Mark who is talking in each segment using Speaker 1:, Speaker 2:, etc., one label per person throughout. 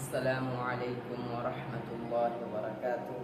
Speaker 1: السلام علیکم ورحمۃ اللہ وبرکاتہ۔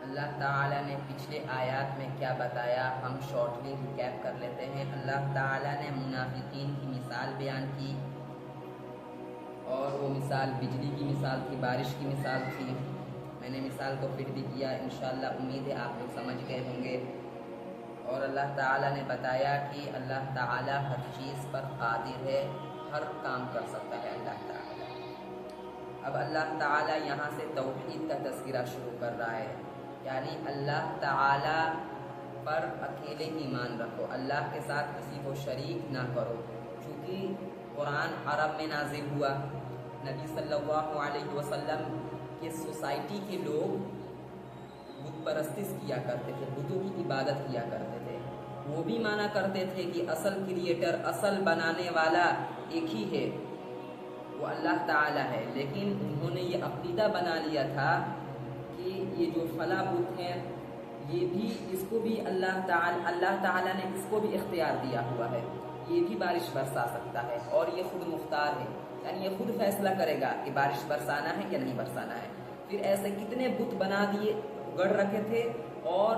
Speaker 1: اللہ تعالیٰ نے پچھلے آیات میں کیا بتایا ہم شارٹلی ریکیپ کر لیتے ہیں۔ اللہ تعالیٰ نے منافقین کی مثال بیان کی اور وہ مثال بجلی کی مثال تھی، بارش کی مثال تھی۔ میں نے مثال کو پھر بھی کیا، انشاءاللہ امید ہے آپ لوگ سمجھ گئے ہوں گے۔ اور اللہ تعالیٰ نے بتایا کہ اللہ تعالیٰ ہر چیز پر قادر ہے، ہر کام کر سکتا ہے اللہ تعالیٰ۔ اب اللہ تعالیٰ یہاں سے توحید کا تذکرہ شروع کر رہا ہے، یعنی اللہ تعالیٰ پر اکیلے ایمان رکھو، اللہ کے ساتھ کسی کو شریک نہ کرو۔ چونکہ قرآن عرب میں نازل ہوا، نبی صلی اللہ علیہ وسلم کے سوسائٹی کے لوگ بت پرستش کیا کرتے تھے، بتوں کی عبادت کیا کرتے تھے۔ وہ بھی مانا کرتے تھے کہ اصل کریٹر، اصل بنانے والا ایک ہی ہے، وہ اللہ تعالیٰ ہے، لیکن انہوں نے یہ عقیدہ بنا لیا تھا کہ یہ جو فلاں بت ہے یہ بھی، اس کو بھی اللہ تعالیٰ نے اس کو بھی اختیار دیا ہوا ہے، یہ بھی بارش برسا سکتا ہے اور یہ خود مختار ہے، یعنی یہ خود فیصلہ کرے گا کہ بارش برسانا ہے یا نہیں برسانا ہے۔ پھر ایسے کتنے بت بنا دیے، گڑھ رکھے تھے، اور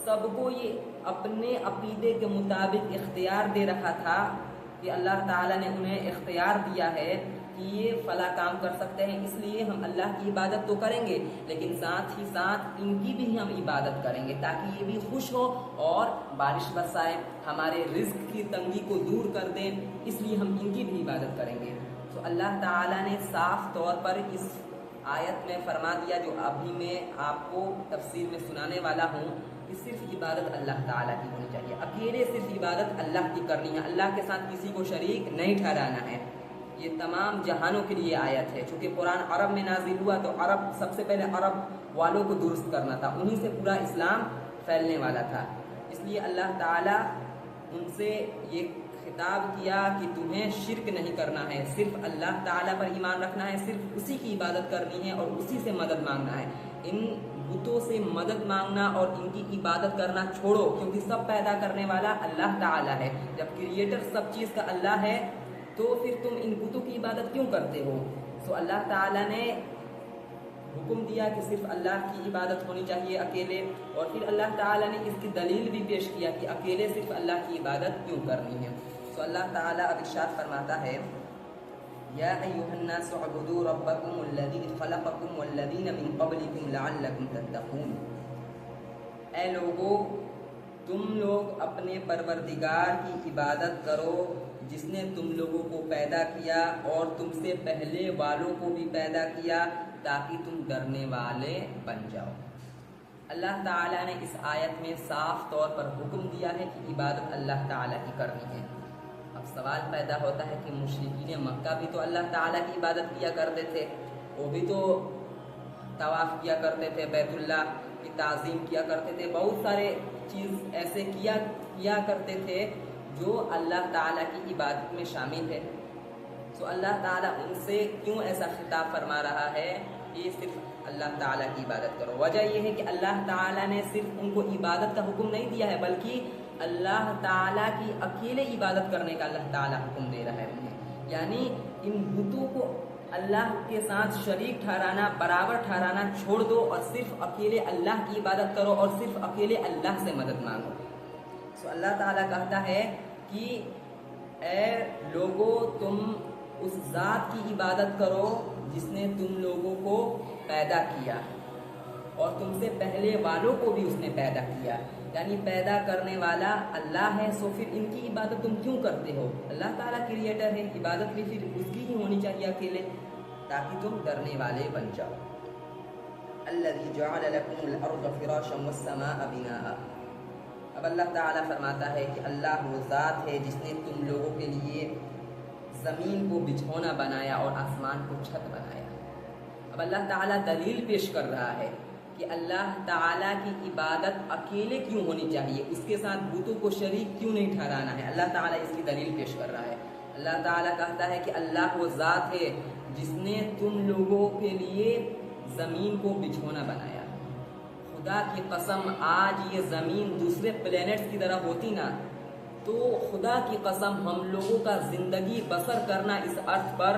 Speaker 1: سب کو یہ اپنے عقیدے کے مطابق اختیار دے رکھا تھا کہ اللہ تعالیٰ نے انہیں اختیار دیا ہے کہ یہ فلاں کام کر سکتے ہیں، اس لیے ہم اللہ کی عبادت تو کریں گے لیکن ساتھ ہی ساتھ ان کی بھی ہم عبادت کریں گے تاکہ یہ بھی خوش ہو اور بارش برسائے، ہمارے رزق کی تنگی کو دور کر دیں، اس لیے ہم ان کی بھی عبادت کریں گے۔ تو اللہ تعالیٰ نے صاف طور پر اس آیت میں فرما دیا، جو ابھی میں آپ کو تفسیر میں سنانے والا ہوں، کہ صرف عبادت اللہ تعالیٰ کی ہونی چاہیے، اکیلے صرف عبادت اللہ کی کرنی ہے، اللہ کے ساتھ کسی کو شریک نہیں ٹھہرانا ہے۔ یہ تمام جہانوں کے لیے آیت ہے، چونکہ قرآن عرب میں نازل ہوا تو عرب، سب سے پہلے عرب والوں کو درست کرنا تھا، انہی سے پورا اسلام پھیلنے والا تھا، اس لیے اللہ تعالیٰ ان سے یہ خطاب کیا کہ تمہیں شرک نہیں کرنا ہے، صرف اللہ تعالیٰ پر ایمان رکھنا ہے، صرف اسی کی عبادت کرنی ہے اور اسی سے مدد مانگنا ہے۔ ان بتوں سے مدد مانگنا اور ان کی عبادت کرنا چھوڑو، کیونکہ سب پیدا کرنے والا اللہ تعالیٰ ہے۔ جب کریٹر سب چیز کا اللہ ہے تو پھر تم ان بتوں کی عبادت کیوں کرتے ہو؟ سو اللہ تعالیٰ نے حکم دیا کہ صرف اللہ کی عبادت ہونی چاہیے اکیلے، اور پھر اللہ تعالیٰ نے اس کی دلیل بھی پیش کیا کہ اکیلے صرف اللہ کی عبادت کیوں کرنی ہے۔ سو اللہ تعالیٰ اب ارشاد فرماتا ہے، یا ایھا الناس اعبدوا ربکم الذی خلقکم والذین من قبلکم لعلکم تتقون۔ اے لوگو، تم لوگ اپنے پروردگار کی عبادت کرو جس نے تم لوگوں کو پیدا کیا اور تم سے پہلے والوں کو بھی پیدا کیا تاکہ تم ڈرنے والے بن جاؤ۔ اللہ تعالیٰ نے اس آیت میں صاف طور پر حکم دیا ہے کہ عبادت اللہ تعالیٰ کی کرنی ہے۔ اب سوال پیدا ہوتا ہے کہ مشرکین مکہ بھی تو اللہ تعالیٰ کی عبادت کیا کرتے تھے، وہ بھی تو طواف کیا کرتے تھے، بیت اللہ کی تعظیم کیا کرتے تھے، بہت سارے چیز ایسے کیا کرتے تھے جو اللہ تعالیٰ کی عبادت میں شامل ہے۔ تو اللہ تعالیٰ ان سے کیوں ایسا خطاب فرما رہا ہے کہ صرف اللہ تعالیٰ کی عبادت کرو؟ وجہ یہ ہے کہ اللہ تعالیٰ نے صرف ان کو عبادت کا حکم نہیں دیا ہے، بلکہ اللہ تعالیٰ کی اکیلے عبادت کرنے کا اللہ تعالیٰ حکم دے رہا ہے انہیں، یعنی ان بتوں کو اللہ کے ساتھ شریک ٹھہرانا، برابر ٹھہرانا چھوڑ دو اور صرف اکیلے اللہ کی عبادت کرو اور صرف اکیلے اللہ سے مدد مانگو۔ سو اللہ تعالیٰ کہتا ہے کہ اے لوگو، تم اس ذات کی عبادت کرو جس نے تم لوگوں کو پیدا کیا اور تم سے پہلے والوں کو بھی اس نے پیدا کیا، یعنی پیدا کرنے والا اللہ ہے۔ سو پھر ان کی عبادت تم کیوں کرتے ہو؟ اللہ تعالیٰ کریٹر ہے، عبادت بھی پھر اس کی ہی ہونی چاہیے اکیلے، تاکہ تم ڈرنے والے بن جاؤ۔ الذی جعل لکم الارض فراشا والسماء بناء۔ اب اللہ تعالیٰ فرماتا ہے کہ اللہ وہ ذات ہے جس نے تم لوگوں کے لیے زمین کو بچھونا بنایا اور آسمان کو چھت بنایا۔ اب اللہ تعالیٰ دلیل پیش کر رہا ہے کہ اللہ تعالیٰ کی عبادت اکیلے کیوں ہونی چاہیے، اس کے ساتھ بتوں کو شریک کیوں نہیں ٹھہرانا ہے۔ اللہ تعالیٰ اس کی دلیل پیش کر رہا ہے۔ اللہ تعالیٰ کہتا ہے کہ اللہ وہ ذات ہے جس نے تم لوگوں کے لیے زمین کو بچھونا بنایا۔ خدا کی قسم، آج یہ زمین دوسرے پلینٹس کی طرح ہوتی نا تو خدا کی قسم ہم لوگوں کا زندگی بسر کرنا اس ارتھ پر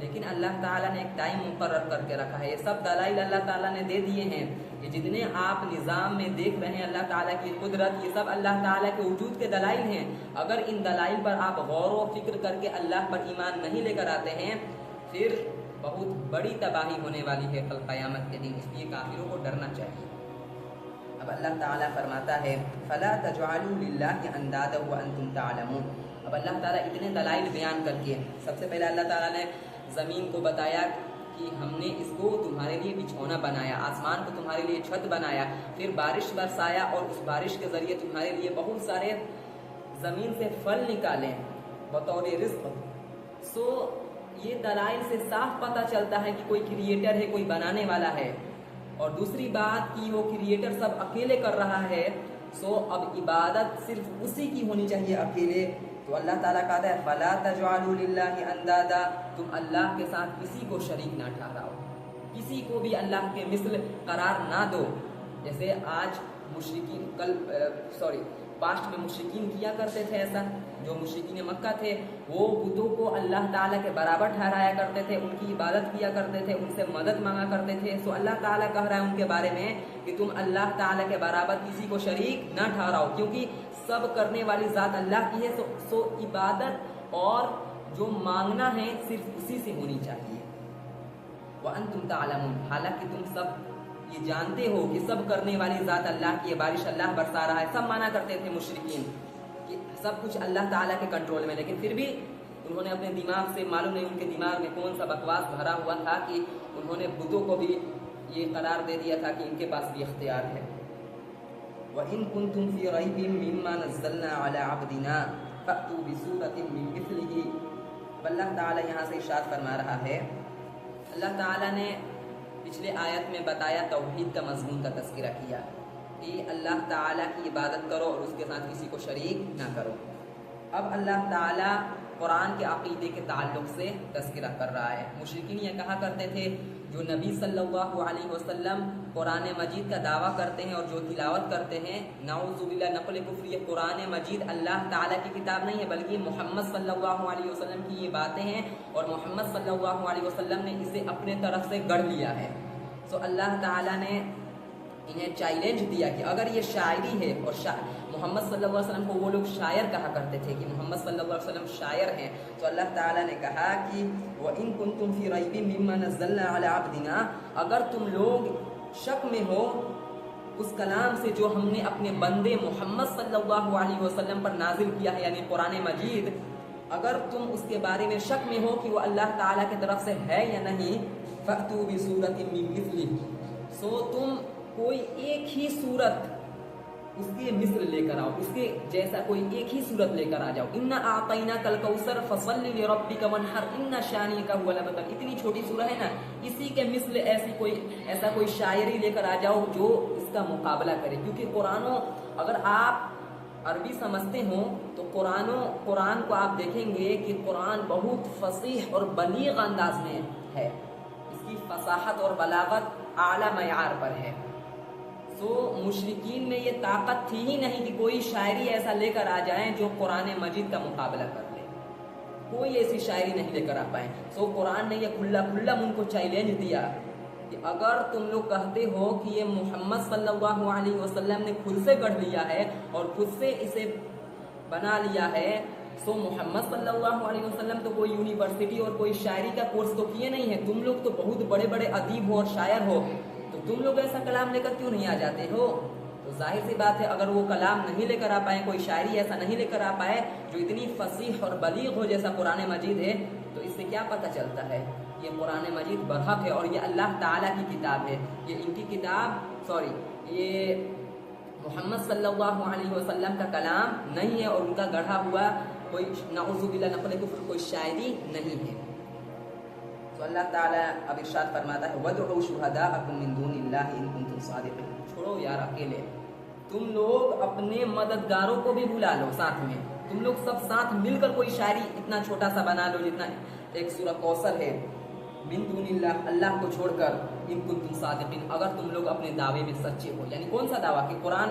Speaker 1: لیکن اللہ تعالیٰ نے ایک ٹائم مقرر کر کے رکھا ہے. یہ سب دلائل اللہ تعالیٰ نے دے دیے ہیں. یہ جتنے آپ نظام میں دیکھ رہے ہیں اللہ تعالیٰ کی قدرت، یہ سب اللہ تعالیٰ کے وجود کے دلائل ہیں. اگر ان دلائل پر آپ غور و فکر کر کے اللہ پر ایمان نہیں لے کر آتے ہیں پھر بہت بڑی تباہی ہونے والی ہے کل قیامت کے دن. اس لیے کافروں کو ڈرنا چاہیے. اب اللہ تعالیٰ فرماتا ہے فَلَا تَجْعَلُوا لِلَّهِ أَنْدَادًا وَأَنْتُمْ تَعْلَمُونَ. اب اللہ تعالیٰ اتنے دلائل بیان کر کے سب سے پہلے اللہ تعالیٰ نے زمین کو بتایا کہ ہم نے اس کو تمہارے لیے بچھونا بنایا، آسمان کو تمہارے لیے چھت بنایا، پھر بارش برسایا اور اس بارش کے ذریعے تمہارے لیے بہت سارے زمین سے پھل نکالے بطور رزق. یہ دلائل سے صاف پتہ چلتا ہے کہ کوئی کریٹر ہے، کوئی بنانے والا ہے. اور دوسری بات کہ وہ کریٹر سب اکیلے کر رہا ہے، اب عبادت صرف اسی کی ہونی چاہیے اکیلے. تو اللہ تعالیٰ کہتا ہے فَلَا تَجْعَلُوا لِلَّهِ أَنْدَادًا، تم اللہ کے ساتھ کسی کو شریک نہ ٹھہراؤ، کسی کو بھی اللہ کے مثل قرار نہ دو. جیسے آج پاسٹ میں مشرکین کیا کرتے تھے ایسا. جو مشرکین مکہ تھے وہ بتوں کو اللہ تعالیٰ کے برابر ٹھہرایا کرتے تھے، ان کی عبادت کیا کرتے تھے، ان سے مدد مانگا کرتے تھے. اللہ تعالیٰ کہہ رہا ہے ان کے بارے میں کہ تم اللہ تعالیٰ کے برابر کسی کو شریک نہ ٹھہراؤ، کیونکہ سب کرنے والی ذات اللہ کی ہے. عبادت اور جو مانگنا ہے صرف اسی سے ہونی چاہیے. وَأَنْتُمْ تَعْلَمُونَ، حالانکہ تم سب یہ جانتے ہو کہ سب کرنے والی ذات اللہ کی ہے، بارش اللہ برسا رہا ہے. سب مانا کرتے تھے مشرکین کہ سب کچھ اللہ تعالیٰ کے کنٹرول میں، لیکن پھر بھی انہوں نے اپنے دماغ سے، معلوم نہیں ان کے دماغ میں کون سا بکواس بھرا ہوا تھا کہ انہوں نے بتوں کو بھی یہ قرار دے دیا تھا کہ ان کے پاس بھی اختیار ہے. وَإِن كُنتُمْ فِي رَيْبٍ مِّمَّا نَزَّلْنَا عَلَىٰ عَبْدِنَا فَأْتُوا بِسُورَةٍ مِّن مِّثْلِهِ. اللہ تعالیٰ یہاں سے ارشاد فرما رہا ہے. اللہ تعالیٰ نے پچھلے آیت میں بتایا، توحید کا مضمون کا تذکرہ کیا کہ اللہ تعالیٰ کی عبادت کرو اور اس کے ساتھ کسی کو شریک نہ کرو. اب اللہ تعالیٰ قرآن کے عقیدے کے تعلق سے تذکرہ کر رہا ہے. مشرکین یہ کہا کرتے تھے جو نبی صلی اللہ علیہ وسلم قرآن مجید کا دعویٰ کرتے ہیں اور جو تلاوت کرتے ہیں، نعوذ باللہ نقل کفر، یہ قرآن مجید اللہ تعالیٰ کی کتاب نہیں ہے بلکہ محمد صلی اللہ علیہ وسلم کی یہ باتیں ہیں اور محمد صلی اللہ علیہ وسلم نے اسے اپنے طرف سے گڑھ لیا ہے. اللہ تعالیٰ نے انہیں چیلنج دیا کہ اگر یہ شاعری ہے، اور محمد صلی اللہ علیہ وسلم کو وہ لوگ شاعر کہا کرتے تھے کہ محمد صلی اللہ علیہ وسلم شاعر ہیں، تو اللہ تعالیٰ نے کہا کہ وَإِن كُنتُمْ فِي رَيْبٍ مِّمَّا نَزَّلْنَا عَلَىٰ عَبْدِنَا، اگر تم لوگ شک میں ہو اس کلام سے جو ہم نے اپنے بندے محمد صلی اللہ علیہ وسلم پر نازل کیا ہے یعنی قرآن مجید، اگر تم اس کے بارے میں شک میں ہو کہ وہ اللہ تعالیٰ کی طرف سے ہے یا نہیں، فَأْتُوا بِسُورَةٍ مِّن مِّثْلِهِ، تم کوئی ایک ہی صورت اس کے مثل لے کر آؤ، اس کے جیسا کوئی ایک ہی صورت لے کر آ جاؤ. اِنَّا أَعْطَيْنَاكَ الْكَوْثَرَ فَصَلِّ لِرَبِّكَ وَانْحَرْ إِنَّ شَانِئَكَ هُوَ الْأَبْتَرُ. اتنی چھوٹی سورہ ہے نا، اسی کے مثل ایسا کوئی شاعری لے کر آ جاؤ جو اس کا مقابلہ کرے. کیونکہ اگر آپ عربی سمجھتے ہوں تو قرآن کو آپ دیکھیں گے کہ قرآن بہت فصیح اور بلیغ انداز میں ہے، اس کی فصاحت اور بلاغت اعلیٰ معیار پر ہے. مشرکین میں یہ طاقت تھی ہی نہیں کہ کوئی شاعری ایسا لے کر آ جائیں جو قرآن مجید کا مقابلہ کر لے. کوئی ایسی شاعری نہیں لے کر آ پائیں. قرآن نے یہ کھلا ان کو چیلنج دیا کہ اگر تم لوگ کہتے ہو کہ یہ محمد صلی اللہ علیہ وسلم نے خود سے گڑھ لیا ہے اور خود سے اسے بنا لیا ہے، محمد صلی اللہ علیہ وسلم تو کوئی یونیورسٹی اور کوئی شاعری کا کورس تو کیے نہیں ہے، تم لوگ تو بہت بڑے بڑے ادیب ہو اور شاعر ہو، تو تم لوگ ایسا کلام لے کر کیوں نہیں آ جاتے ہو؟ تو ظاہر سی بات ہے اگر وہ کلام نہیں لے کر آ پائے، کوئی شاعری ایسا نہیں لے کر آ پائے جو اتنی فصیح اور بلیغ ہو جیسا قرآن مجید ہے، تو اس سے کیا پتہ چلتا ہے یہ قرآن مجید برحق ہے اور یہ اللہ تعالیٰ کی کتاب ہے. یہ ان کی کتاب یہ محمد صلی اللہ علیہ وسلم کا کلام نہیں ہے اور ان کا گڑھا ہوا کوئی نعوذ باللہ نقل کفر کوئی شاعری نہیں ہے. تو اللہ تعالیٰ اب ارشاد فرماتا ہے وَادْعُوا شُهَدَاءَكُم مِّن دُونِ اللَّهِ إِن كُنتُمْ صَادِقِينَ. چھوڑو یار اکیلے، تم لوگ اپنے مددگاروں کو بھی بلا لو ساتھ میں، تم لوگ سب ساتھ مل کر کوئی شاعری اتنا چھوٹا سا بنا لو جتنا ایک سورہ کوثر ہے. من دون اللہ، اللہ کو چھوڑ کر، ان کنتم صادقین، اگر تم لوگ اپنے دعوے میں سچے ہو. یعنی کون سا دعویٰ کہ قرآن